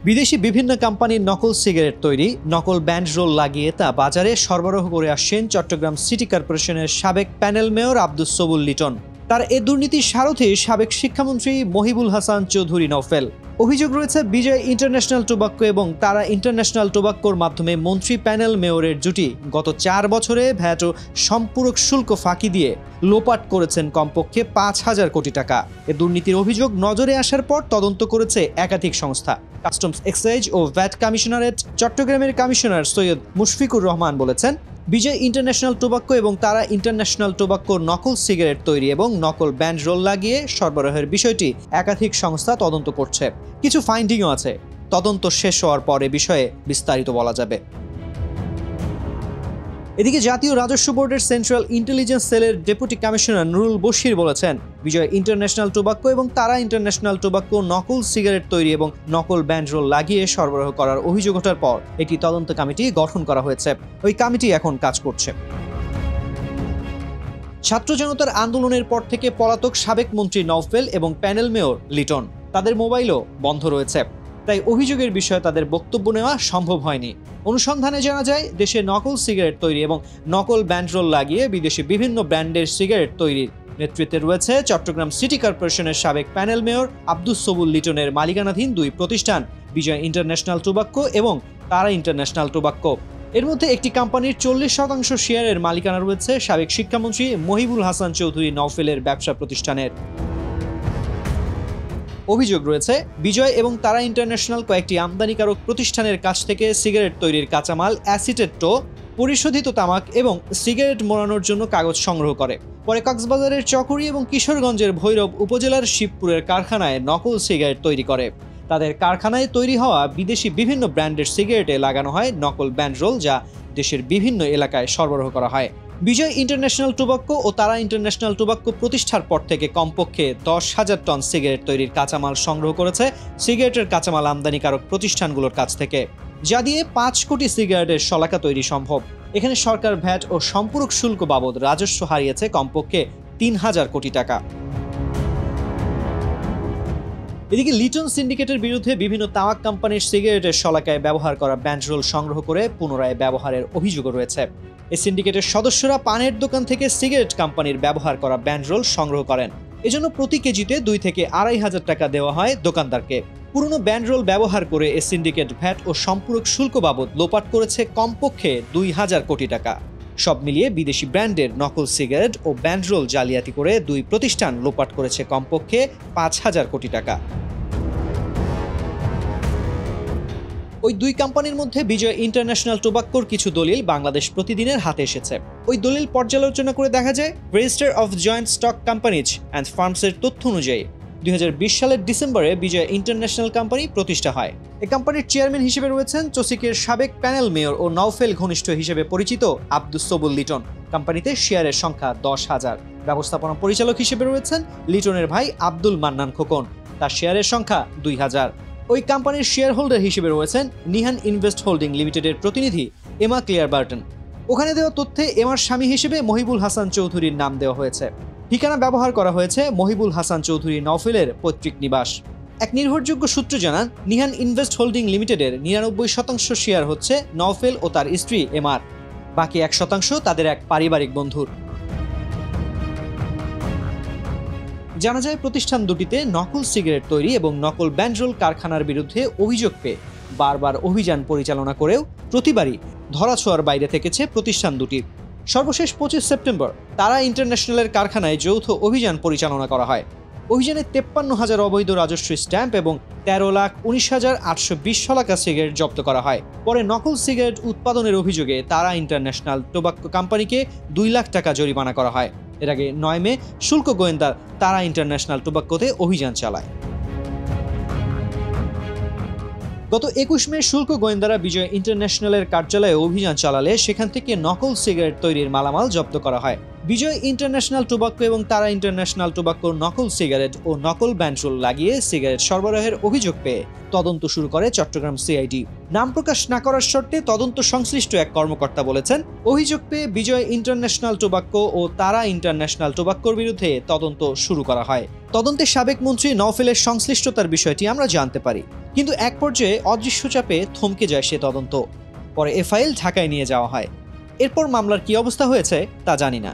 বিদেশি বিভিন্ন কোম্পানির নকল সিগারেট তৈরি, নকল ব্যান্ড রোল লাগিয়ে তা বাজারে সরবরাহ করে আসছেন চট্টগ্রাম সিটি কর্পোরেশনের সাবেক প্যানেল মেয়র আব্দুস সবুল লিটন। তার এ দুর্নীতির সারথি সাবেক শিক্ষামন্ত্রী মহিবুল হাসান চৌধুরী নওফেল। অভিযোগ রয়েছে বিজয় ইন্টারন্যাশনাল টোবাক্কো এবং তারা ইন্টারন্যাশনাল টোবাক্কোর মাধ্যমে মন্ত্রী প্যানেল মেয়রের জুটি গত 4 বছরে ভ্যাট ও সম্পূরক শুল্ক ফাঁকি দিয়ে লোপাট করেছেন কমপক্ষে 5,000 কোটি টাকা। এ দুর্নীতির অভিযোগ নজরে আসার পর তদন্ত করেছে একাধিক সংস্থা। কাস্টমস এক্সাইজ ও ভ্যাট কমিশনারেট চট্টগ্রামের কমিশনার সৈয়দ মুশফিকুর রহমান বলেছেন, বিজয় ইন্টারন্যাশনাল টোবাক্কো এবং তারা ইন্টারন্যাশনাল টোবাক্কোর নকল সিগারেট তৈরি এবং নকল ব্যান্ড রোল লাগিয়ে সরবরাহের বিষয়টি একাধিক সংস্থা তদন্ত করছে। কিছু ফাইন্ডিংও আছে। তদন্ত শেষ হওয়ার পরে বিষয়ে বিস্তারিত বলা যাবে। এদিকে জাতীয় রাজস্ব বোর্ডের সেন্ট্রাল ইন্টেলিজেন্স সেলের ডেপুটি কমিশনার নুরুল বশির বলেছেন, বিজয় ইন্টারন্যাশনাল টোবাক্কো এবং তারা ইন্টারন্যাশনাল টোবাক্কো নকল সিগারেট তৈরি এবং নকল ব্যান্ড রোল লাগিয়ে সরবরাহ করার অভিযোগ ওঠার পর একটি তদন্ত কমিটি গঠন করা হয়েছে। ওই কমিটি এখন কাজ করছে। ছাত্র জনতার আন্দোলনের পর থেকে পলাতক সাবেক মন্ত্রী নওফেল এবং প্যানেল মেয়র লিটন, তাদের মোবাইলও বন্ধ রয়েছে। তাই অভিযোগের বিষয়ে তাদের বক্তব্য নেওয়া সম্ভব হয়নি। অনুসন্ধানে জানা যায়, দেশে নকল সিগারেট তৈরি এবং নকল ব্যান্ড রোল লাগিয়ে বিদেশি বিভিন্ন ব্র্যান্ডের সিগারেট তৈরির নেতৃত্বে রয়েছে চট্টগ্রাম সিটি কর্পোরেশনের সাবেক প্যানেল মেয়র আব্দুস সবুল লিটনের মালিকানাধীন 2 প্রতিষ্ঠান, বিজয় ইন্টারন্যাশনাল টোবাক্কো এবং তারা ইন্টারন্যাশনাল টোবাক্কো। এর মধ্যে একটি কোম্পানির 40% শেয়ারের মালিকানা রয়েছে সাবেক শিক্ষামন্ত্রী মহিবুল হাসান চৌধুরী নওফেলের ব্যবসা প্রতিষ্ঠানের। অভিযোগ রয়েছে, বিজয় এবং তারা ইন্টারন্যাশনাল কয়েকটি আমদানিকারক প্রতিষ্ঠানের কাছ থেকে সিগারেট তৈরির কাঁচামাল, অ্যাসিটেটো, পরিশোধিত তামাক এবং সিগারেট মোড়ানোর জন্য কাগজ সংগ্রহ করে। পরে কক্সবাজারের চকরি এবং কিশোরগঞ্জের ভৈরব উপজেলার শিবপুরের কারখানায় নকল সিগারেট তৈরি করে। তাদের কারখানায় তৈরি হওয়া বিদেশি বিভিন্ন ব্র্যান্ডের সিগারেটে লাগানো হয় নকল ব্যান্ড রোল, যা দেশের বিভিন্ন এলাকায় সরবরাহ করা হয়। বিজয় ইন্টারন্যাশনাল টোবাক্কো ও তারা ইন্টারন্যাশনাল টোবাক্কো প্রতিষ্ঠার পর থেকে কমপক্ষে 10,000 টন সিগারেট তৈরির কাঁচামাল সংগ্রহ করেছে সিগারেটের কাঁচামাল আমদানিকারক প্রতিষ্ঠানগুলোর কাছ থেকে, যা দিয়ে 5 কোটি সিগারেটের শলাকা তৈরি সম্ভব। এখানে সরকার ভ্যাট ও সম্পূরক শুল্ক বাবদ রাজস্ব হারিয়েছে কমপক্ষে 3,000 কোটি টাকা। এদিকে লিটন সিন্ডিকেটের বিরুদ্ধে বিভিন্ন তামাক কোম্পানির সিগারেটের শলাকায় ব্যবহার করা ব্যান্ড রোল সংগ্রহ করে পুনরায় ব্যবহারের অভিযোগও রয়েছে। এই সিন্ডিকেটের সদস্যরা পানের দোকান থেকে সিগারেট কোম্পানির ব্যবহার করা ব্যান্ড রোল সংগ্রহ করেন। এজন্য প্রতি কেজিতে 2 থেকে 2,500 টাকা দেওয়া হয় দোকানদারকে। পুরনো ব্যান্ড রোল ব্যবহার করে এই সিন্ডিকেট ভ্যাট ও সম্পূরক শুল্ক বাবদ লোপাট করেছে কমপক্ষে 2,000 কোটি টাকা। সব মিলিয়ে বিদেশি ব্র্যান্ডের নকল সিগারেট ও ব্যান্ড রোল জালিয়াতি করে 2 প্রতিষ্ঠান লোপাট করেছে কমপক্ষে 5,000 কোটি টাকা। ওই 2 কোম্পানির মধ্যে বিজয় ইন্টারন্যাশনাল টোবাক্কোর কিছু দলিল বাংলাদেশ প্রতিদিনের হাতে এসেছে। ওই দলিল পর্যালোচনা করে দেখা যায়, register of joint stock companies and ফার্মসের তথ্য অনুযায়ী 2020 সালের ডিসেম্বরে বিজয় ইন্টারন্যাশনাল কোম্পানি প্রতিষ্ঠা হয়। এই কোম্পানির চেয়ারম্যান হিসেবে রয়েছেন চসিকের সাবেক প্যানেল মেয়র ও নওফেল ঘনিষ্ঠ হিসেবে পরিচিত আব্দুস সবুল লিটন। কোম্পানিতে শেয়ারের সংখ্যা 10,000। ব্যবস্থাপনা পরিচালক হিসেবে রয়েছেন লিটনের ভাই আব্দুল মান্নান খোকন, তার শেয়ারের সংখ্যা 2,000। ওই কোম্পানির শেয়ার হোল্ডার হিসেবে রয়েছেন নিহান ইনভেস্ট হোল্ডিং লিমিটেডের প্রতিনিধি এমা ক্লিয়ার বার্টন। ওখানে দেওয়া তথ্যে এমার স্বামী হিসেবে মহিবুল হাসান চৌধুরীর নাম দেওয়া হয়েছে। ঠিকানা ব্যবহার করা হয়েছে মহিবুল হাসান চৌধুরী নওফেলের পৈতৃক নিবাস। এক নির্ভরযোগ্য সূত্র জানান, নিহান ইনভেস্ট হোল্ডিং লিমিটেডের 99% শেয়ার হচ্ছে নওফেল ও তার স্ত্রী এমার, বাকি 1% তাদের এক পারিবারিক বন্ধুর। জানা যায়, প্রতিষ্ঠান দুটিতে নকল সিগারেট তৈরি এবং নকল ব্যান্ড রোল কারখানার বিরুদ্ধে অভিযোগ পেয়ে বারবার অভিযান পরিচালনা করেও প্রতিবারই ধরাছোঁয়ার বাইরে থেকেছে প্রতিষ্ঠান দুটির। সর্বশেষ 25 সেপ্টেম্বর তারা ইন্টারন্যাশনালের কারখানায় যৌথ অভিযান পরিচালনা করা হয়। অভিযানে 53,000 অবৈধ রাজস্ব স্ট্যাম্প এবং 13,19,820 শলাকা সিগারেট জব্দ করা হয়। পরে নকল সিগারেট উৎপাদনের অভিযোগে তারা ইন্টারন্যাশনাল টোবাক্কো কোম্পানিকে 2 লাখ টাকা জরিমানা করা হয়। এর আগে 9 মে শুল্ক গোয়েন্দা তারা ইন্টারন্যাশনাল টোবাক্কোতে অভিযান চালায়। গত 21 মে শুল্ক গোয়েন্দারা বিজয় ইন্টারন্যাশনালের কার্যালয়ে অভিযান চালালে সেখান থেকে নকল সিগারেট তৈরির মালামাল জব্দ করা হয়। বিজয় ইন্টারন্যাশনাল টোবাক্কো এবং তারা ইন্টারন্যাশনাল টোবাক্কোর নকল সিগারেট ও নকল ব্যান্ড রোল লাগিয়ে সিগারেট সরবরাহের অভিযোগ পেয়ে তদন্ত শুরু করে চট্টগ্রাম সিআইডি। নাম প্রকাশ না করার শর্তে তদন্ত সংশ্লিষ্ট এক কর্মকর্তা বলেছেন, অভিযোগ পেয়ে বিজয় ইন্টারন্যাশনাল টোবাক্কো ও তারা ইন্টারন্যাশনাল টোবাক্কোর বিরুদ্ধে তদন্ত শুরু করা হয়। তদন্তে সাবেক মন্ত্রী নওফেলের সংশ্লিষ্টতার বিষয়টি আমরা জানতে পারি। কিন্তু এক পর্যায়ে অদৃশ্য চাপে থমকে যায় সে তদন্ত। পরে এ ফাইল ঢাকায় নিয়ে যাওয়া হয়। এরপর মামলার কি অবস্থা হয়েছে তা জানি না।